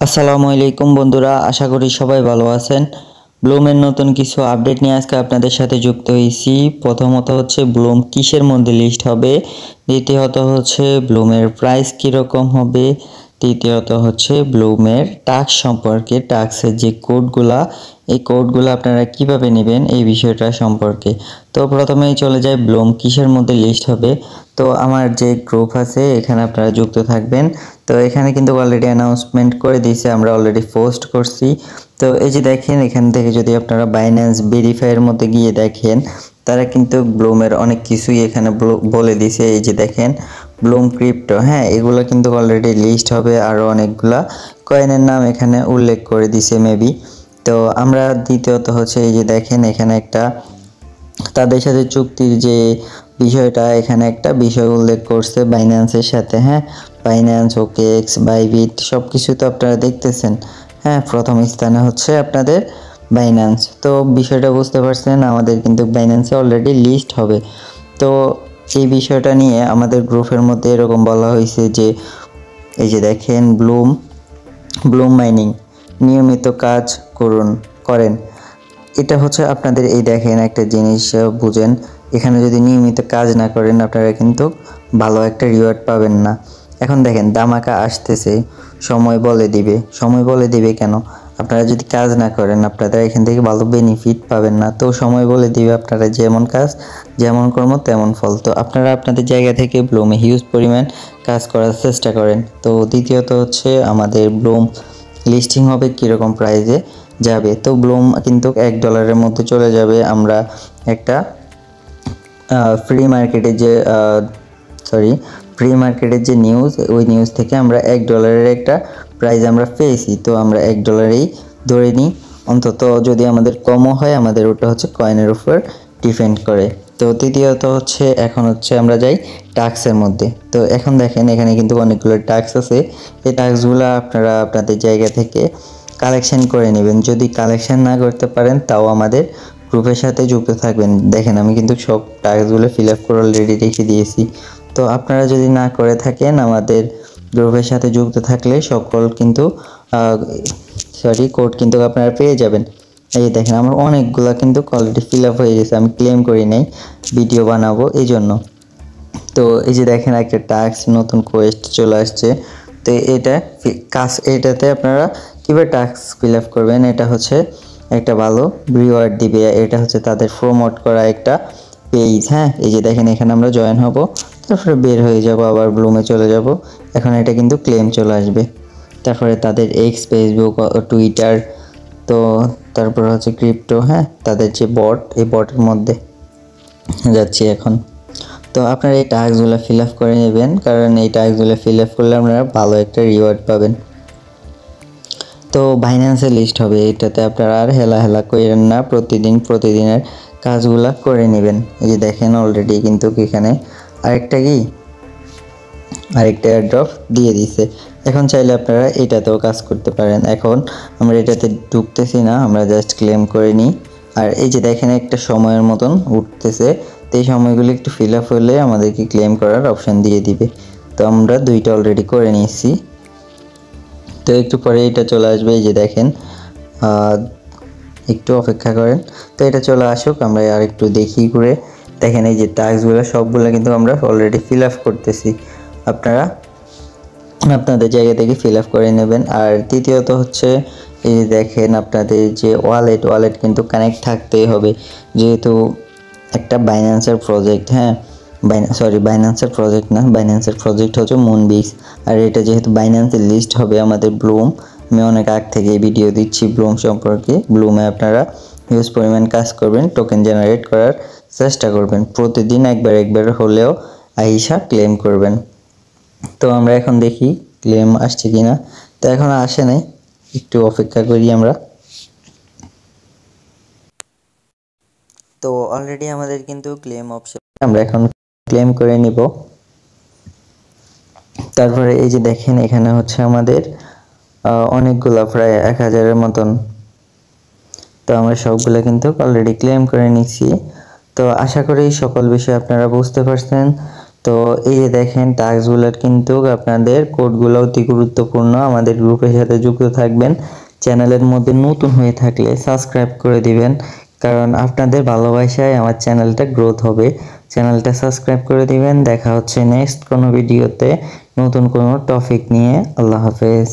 আসসালামু আলাইকুম বন্ধুরা, আশা করি সবাই ভালো আছেন। ব্লুমের নতুন কিছু আপডেট নিয়ে আজকে আপনাদের সাথে যুক্ত হয়েছি। প্রথমত হচ্ছে ব্লুম কিসের মধ্যে লিস্ট হবে, দ্বিতীয়ত হচ্ছে ব্লুমের প্রাইস কীরকম হবে, তৃতীয়ত হচ্ছে ব্লুমের টাস্ক সম্পর্কে, টাস্কের যে কোডগুলা এই কোডগুলো আপনারা কিভাবে নেবেন এই বিষয়টা সম্পর্কে। তো প্রথমেই চলে যায় ব্লুম কিসের মধ্যে লিস্ট হবে। তো আমার যে গ্রুপ আছে এখানে আপনারা যুক্ত থাকবেন। তো এখানে কিন্তু অলরেডি অ্যানাউন্সমেন্ট করে দিয়েছে, আমরা অলরেডি পোস্ট করছি। তো এই যে দেখেন, এখান থেকে যদি আপনারা বাইন্যান্স ভেরিফাইয়ের মধ্যে গিয়ে দেখেন, তারা কিন্তু ব্লুমের অনেক কিছুই এখানে বলে দিছে। এই যে দেখেন ব্লুম ক্রিপ্টো, হ্যাঁ এগুলো কিন্তু অলরেডি লিস্ট হবে, আরও অনেকগুলা কয়েনের নাম এখানে উল্লেখ করে দিছে মেবি। তো আমরা দ্বিতীয়ত হচ্ছে এই যে দেখেন এখানে একটা তাদের সাথে চুক্তির যে বিষয়টা, এখানে একটা বিষয় উল্লেখ করছে বাইন্যান্সের সাথে। হ্যাঁ, বাইন্যান্স, ওকেএক্স, বাইবিট সব কিছু তো আপনারা দেখতেছেন। হ্যাঁ, প্রথম স্থানে হচ্ছে আপনাদের বাইন্যান্স। তো বিষয়টা বুঝতে পারছেন, আমাদের কিন্তু বাইন্যান্সে অলরেডি লিস্ট হবে। তো এই বিষয়টা নিয়ে আমাদের গ্রুপের মধ্যে এরকম বলা হয়েছে যে এই যে দেখেন ব্লুম মাইনিং নিয়মিত কাজ করেন। এটা হচ্ছে আপনাদের এই দেখেন একটা জিনিস বুঝেন, এখানে যদি নিয়মিত কাজ না করেন আপনারা কিন্তু ভালো একটা রিওয়ার্ড পাবেন না। এখন দেখেন দামাকা আসতেছে, সময় বলে দিবে কেন? আপনারা যদি কাজ না করেন আপনারা এখান থেকে ভালো বেনিফিট পাবেন না। তো সময় বলে দিবে, আপনারা যেমন কাজ যেমন কর্ম তেমন ফল। তো আপনারা আপনাদের জায়গা থেকে ব্লুমে হিউজ পরিমাণ কাজ করার চেষ্টা করেন। তো দ্বিতীয়ত হচ্ছে আমাদের ব্লুম লিস্টিং হবে কীরকম প্রাইজে যাবে। তো ব্লুম কিন্তু $1 মধ্যে চলে যাবে। আমরা একটা ফ্রি মার্কেটের যে নিউজ, ওই নিউজ থেকে আমরা $1 একটা প্রাইজ আমরা পেয়েছি। তো আমরা $1 ধরে নিই, অন্তত যদি আমাদের কমও হয় আমাদের ওটা হচ্ছে কয়েনের উপর ডিপেন্ড করে। তো তৃতীয়ত হচ্ছে এখন হচ্ছে আমরা যাই টাস্কের মধ্যে। তো এখন দেখেন এখানে কিন্তু অনেকগুলো টাস্ক আছে। এই টাস্কগুলো আপনারা আপনাদের জায়গা থেকে কালেকশন করে নেবেন। যদি কালেকশন না করতে পারেন তাও আমাদের গ্রুপের সাথে যুক্ত থাকবেন। দেখেন আমি কিন্তু সব টাস্কগুলো ফিল আপ করে অলরেডি রেখে দিয়েছি। তো আপনারা যদি না করে থাকেন আমাদের গ্রুপের সাথে যুক্ত থাকলে সকল কিন্তু কোড কিন্তু আপনারা পেয়ে যাবেন। এই দেখেন আমার অনেকগুলা কিন্তু অলরেডি ফিল আপ হয়ে গেছে, আমি ক্লেম করি নাই, ভিডিও বানাবো এই জন্য। তো এই যে দেখেন একটা টাস্ক নতুন কোয়েস্ট চলে আসছে। তো এটাতে আপনারা কীভাবে টাস্ক ফিল আপ করবেন, এটা হচ্ছে একটা ভালো রিওয়ার্ড দিবে। এটা হচ্ছে তাদের প্রমোট করা একটা পেজ। হ্যাঁ, এই যে দেখেন এখানে আমরা জয়েন হব, তারপরে বের হয়ে যাব, আবার ব্লুমে চলে যাব। এখন এটা কিন্তু ক্লেম চলে আসবে। তারপরে তাদের এক্স, ফেসবুক, টুইটার, তো তারপর হচ্ছে ক্রিপ্টো, হ্যাঁ তাদের যে বট, এই বটের মধ্যে যাচ্ছি এখন। তো আপনারা এই টাস্কগুলো ফিল আপ করে নেবেন, কারণ এই টাস্কগুলো ফিল আপ করলে আপনারা ভালো একটা রিওয়ার্ড পাবেন। তো বাইন্যান্সে লিস্ট হবে, এটাতে আপনারা আর হেলা করেন না, প্রতিদিনের কাজগুলো করে নেবেন। এই যে দেখেন অলরেডি কিন্তু এখানে আরেকটা এয়ারড্রপ দিয়ে দিছে। এখন চাইলে আপনারা এটাতেও কাজ করতে পারেন। এখন আমরা এটাতে ঢুকতেছি না, আমরা জাস্ট ক্লেম করে নিই। আর এই যে দেখেন একটা সময়ের মতন উঠতেছে, তো এই সময়গুলো একটু ফিল আপ হলে আমাদেরকে ক্লেম করার অপশান দিয়ে দিবে। তো আমরা দুইটা অলরেডি করে নিয়েছি। তো একটু পরে এটা চলে আসবে। এই যে দেখেন একটু অপেক্ষা করেন, তো এটা চলে আসুক, আমরা আর একটু দেখি ঘুরে। দেখেন এই যে টাস্কগুলো সবগুলো কিন্তু আমরা অলরেডি ফিল আপ করতেছি, আপনারা আপনাদের জায়গা থেকে ফিল আপ করে নেবেন। আর তৃতীয়ত হচ্ছে এই যে দেখেন আপনাদের যে ওয়ালেট কিন্তু কানেক্ট থাকতেই হবে, যেহেতু একটা বাইন্যান্সের প্রজেক্ট। হ্যাঁ, বাইন্যান্সের প্রজেক্ট না, বাইন্যান্সের প্রজেক্ট হচ্ছে মুনবিক্স। আর এটা যেহেতু বাইন্যান্সের লিস্ট হবে আমাদের ব্লুম, আমি অনেক আগ থেকে ভিডিও দিচ্ছি ব্লুম সম্পর্কে। ব্লুমে আপনারা হিউজ পরিমাণ কাজ করবেন, টোকেন জেনারেট করার চেষ্টা করবেন, প্রতিদিন একবার হলেও আইসা ক্লেম করবেন। তো আমরা এখন দেখি ক্লেম আসছে কিনা। তো এখন আসে নাই, একটু অপেক্ষা করি আমরা। তো অলরেডি আমাদের কিন্তু ক্লেম অপশন, আমরা এখন ক্লেম করে নিব। তারপরে এই যে দেখেন এখানে হচ্ছে আমাদের অনেকগুলো, প্রায় 1000-এর মতন। তো আমরা সবগুলো কিন্তু অলরেডি ক্লেম করে নিচ্ছি। তো আশা করি সকল বিষয় আপনারা বুঝতে পারছেন। তো এই যে দেখেন টাস্কগুলোর কিন্তু আপনাদের কোডগুলো অতি গুরুত্বপূর্ণ। আমাদের গ্রুপের সাথে যুক্ত থাকবেন। চ্যানেলের মধ্যে নতুন হয়ে থাকলে সাবস্ক্রাইব করে দিবেন, কারণ আপনাদের ভালোবাসায় আমার চ্যানেলটা গ্রোথ হবে। চ্যানেলটা সাবস্ক্রাইব করে দিবেন। দেখা হচ্ছে নেক্সট কোনো ভিডিওতে নতুন কোনো টপিক নিয়ে। আল্লাহ হাফেজ।